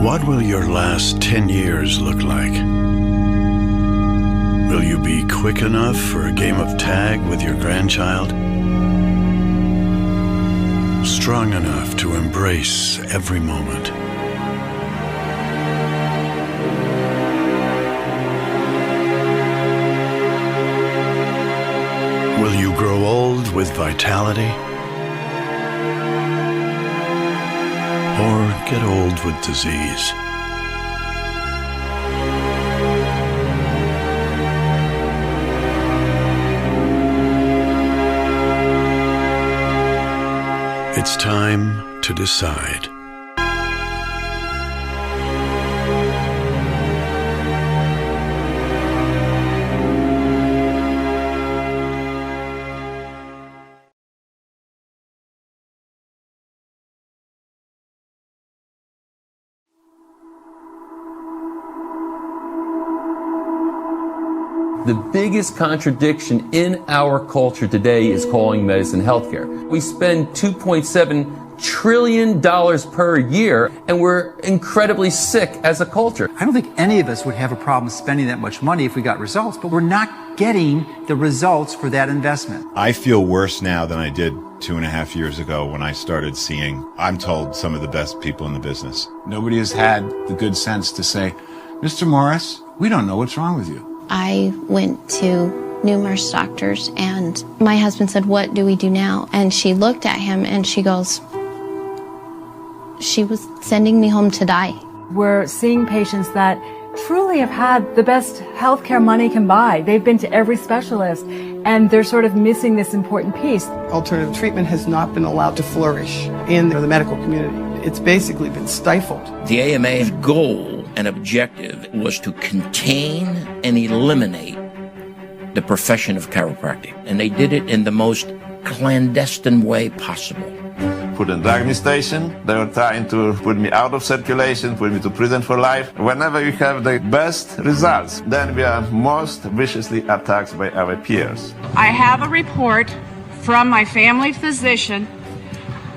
What will your last 10 years look like? Will you be quick enough for a game of tag with your grandchild? Strong enough to embrace every moment? Will you grow old with vitality? Or get old with disease? It's time to decide. The biggest contradiction in our culture today is calling medicine healthcare. We spend $2.7 trillion per year, and we're incredibly sick as a culture. I don't think any of us would have a problem spending that much money if we got results, but we're not getting the results for that investment. I feel worse now than I did 2.5 years ago when I started seeing, I'm told, some of the best people in the business. Nobody has had the good sense to say, Mr. Morris, we don't know what's wrong with you. I went to numerous doctors, and my husband said, "What do we do now?" And she looked at him and she goes, she was sending me home to die. We're seeing patients that truly have had the best healthcare money can buy. They've been to every specialist, and they're sort of missing this important piece. Alternative treatment has not been allowed to flourish in the medical community. It's basically been stifled. The AMA's goal and objective was to contain and eliminate the profession of chiropractic. And they did it in the most clandestine way possible. Put in drug station, they were trying to put me out of circulation, put me to prison for life. Whenever you have the best results, then we are most viciously attacked by our peers. I have a report from my family physician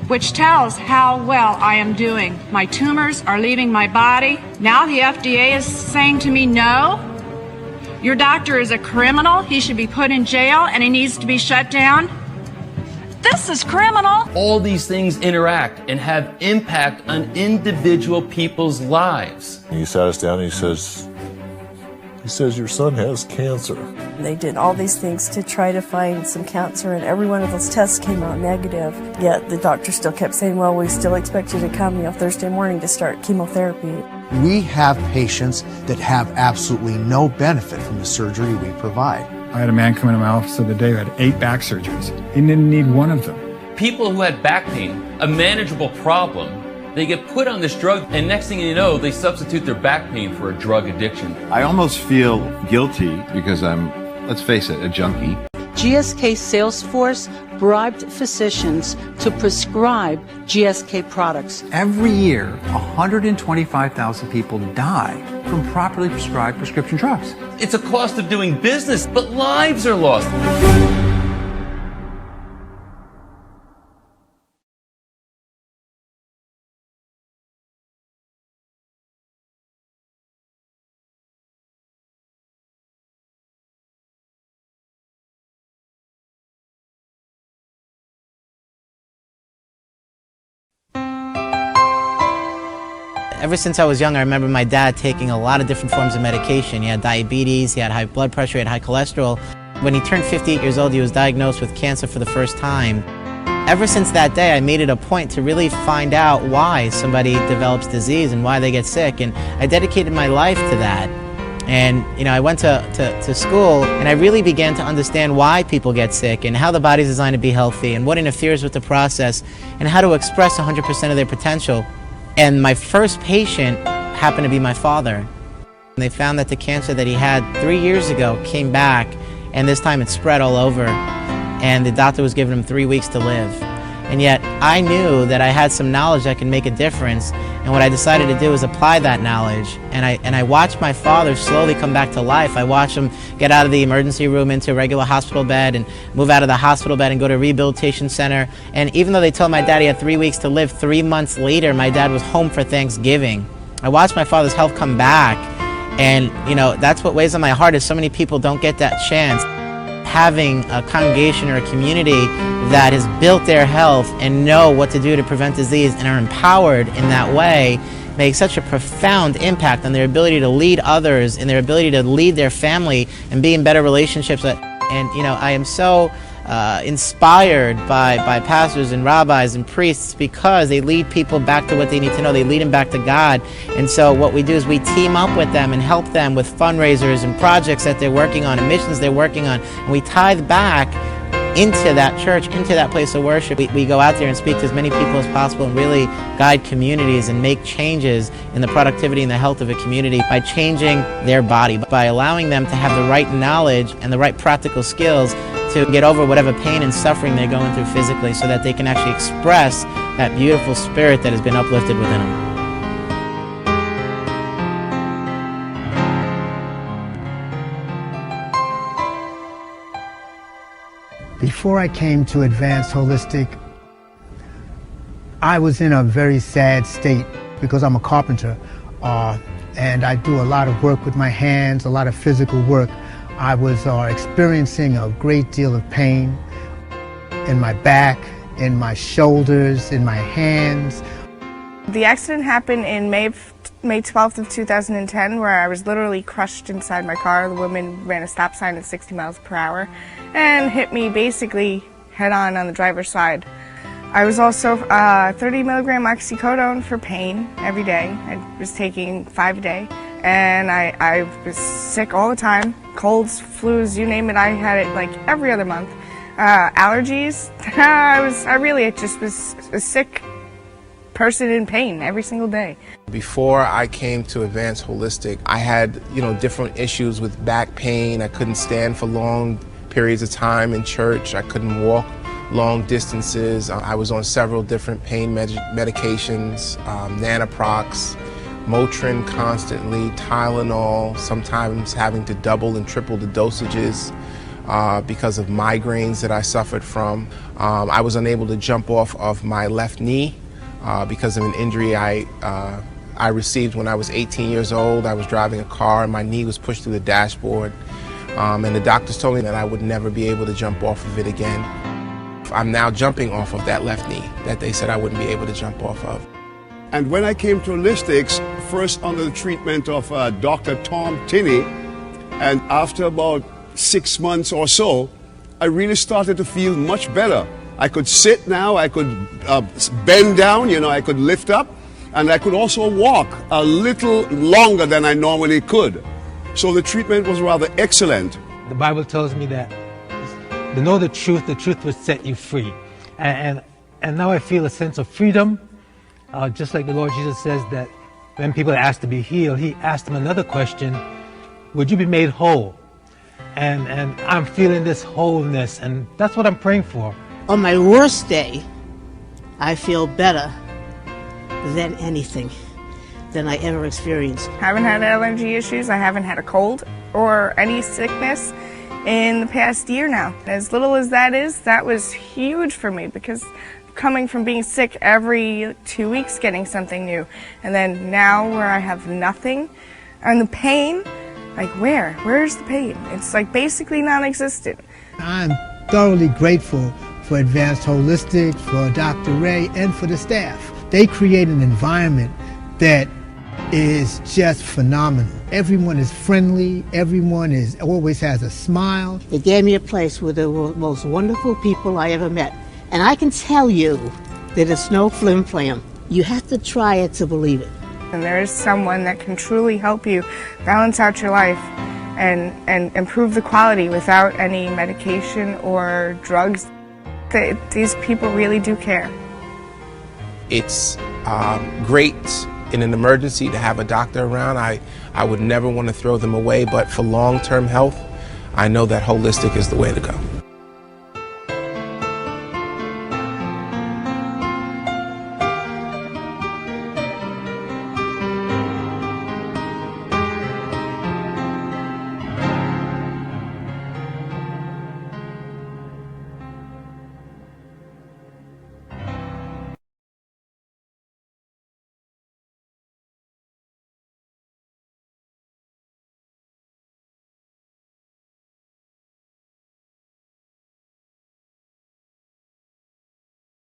which tells how well I am doing. My tumors are leaving my body. Now the FDA is saying to me, no, your doctor is a criminal. He should be put in jail and he needs to be shut down. This is criminal. All these things interact and have impact on individual people's lives. He sat us down and he says, your son has cancer. They did all these things to try to find some cancer, and every one of those tests came out negative. Yet the doctor still kept saying, well, we still expect you to come, Thursday morning to start chemotherapy. We have patients that have absolutely no benefit from the surgery we provide. I had a man come into my office the other day who had 8 back surgeries. He didn't need one of them. People who had back pain, a manageable problem, they get put on this drug, and next thing you know, they substitute their back pain for a drug addiction. I almost feel guilty because I'm, let's face it, a junkie. GSK sales force bribed physicians to prescribe GSK products. Every year, 125,000 people die from properly prescribed prescription drugs. It's a cost of doing business, but lives are lost. Ever since I was young, I remember my dad taking a lot of different forms of medication. He had diabetes, he had high blood pressure, he had high cholesterol. When he turned 58 years old, he was diagnosed with cancer for the first time. Ever since that day, I made it a point to really find out why somebody develops disease and why they get sick, and I dedicated my life to that. And I went to school, and I really began to understand why people get sick and how the body's designed to be healthy and what interferes with the process and how to express 100% of their potential. And my first patient happened to be my father. They found that the cancer that he had 3 years ago came back, and this time it spread all over, and the doctor was giving him 3 weeks to live. And yet I knew that I had some knowledge that could make a difference, and what I decided to do was apply that knowledge. And I watched my father slowly come back to life. I watched him get out of the emergency room into a regular hospital bed and move out of the hospital bed and go to a rehabilitation center. And even though they told my dad he had 3 weeks to live, 3 months later my dad was home for Thanksgiving. I watched my father's health come back, and that's what weighs on my heart is so many people don't get that chance. Having a congregation or a community that has built their health and know what to do to prevent disease and are empowered in that way makes such a profound impact on their ability to lead others and their ability to lead their family and be in better relationships. And I am so inspired by pastors and rabbis and priests because they lead people back to what they need to know. They lead them back to God. And so what we do is we team up with them and help them with fundraisers and projects that they're working on and missions they're working on. And we tithe back into that church, into that place of worship. We go out there and speak to as many people as possible and really guide communities and make changes in the productivity and the health of a community by changing their body, by allowing them to have the right knowledge and the right practical skills to get over whatever pain and suffering they're going through physically so that they can actually express that beautiful spirit that has been uplifted within them. Before I came to Advanced Holistic, I was in a very sad state because I'm a carpenter and I do a lot of work with my hands, a lot of physical work. I was experiencing a great deal of pain in my back, in my shoulders, in my hands. The accident happened in May 12th of 2010 where I was literally crushed inside my car. The woman ran a stop sign at 60 miles per hour and hit me basically head on the driver's side. I was also 30 milligram oxycodone for pain every day. I was taking 5 a day, and I was sick all the time. Colds, flus, you name it, I had it like every other month. Allergies, I really just was a sick person in pain every single day. Before I came to Advanced Holistic, I had, different issues with back pain. I couldn't stand for long periods of time in church. I couldn't walk long distances. I was on several different pain medications, Nanoprox, Motrin constantly, Tylenol, sometimes having to double and triple the dosages because of migraines that I suffered from. I was unable to jump off of my left knee because of an injury I received when I was 18 years old. I was driving a car and my knee was pushed through the dashboard. And the doctors told me that I would never be able to jump off of it again. I'm now jumping off of that left knee that they said I wouldn't be able to jump off of. And when I came to Holistics, first under the treatment of Dr. Tom Tinney, and after about 6 months or so, I really started to feel much better. I could sit now, I could bend down, I could lift up, and I could also walk a little longer than I normally could. So the treatment was rather excellent. The Bible tells me that to know the truth will set you free. And now I feel a sense of freedom, just like the Lord Jesus says that when people are asked to be healed, he asked them another question, would you be made whole? And I'm feeling this wholeness, and that's what I'm praying for. On my worst day, I feel better than anything than I ever experienced. Haven't had allergy issues, I haven't had a cold or any sickness in the past year now. As little as that is, that was huge for me because coming from being sick every 2 weeks getting something new, and then now where I have nothing, and the pain, like where's the pain? It's like basically non-existent. I'm thoroughly grateful for Advanced Holistic, for Dr. Ray, and for the staff. They create an environment that is just phenomenal. Everyone is friendly, everyone always has a smile. They gave me a place with the most wonderful people I ever met. And I can tell you that it's no flim-flam. You have to try it to believe it. And there is someone that can truly help you balance out your life and improve the quality without any medication or drugs. These people really do care. It's great in an emergency to have a doctor around. I would never want to throw them away, but for long-term health, I know that Holistic is the way to go.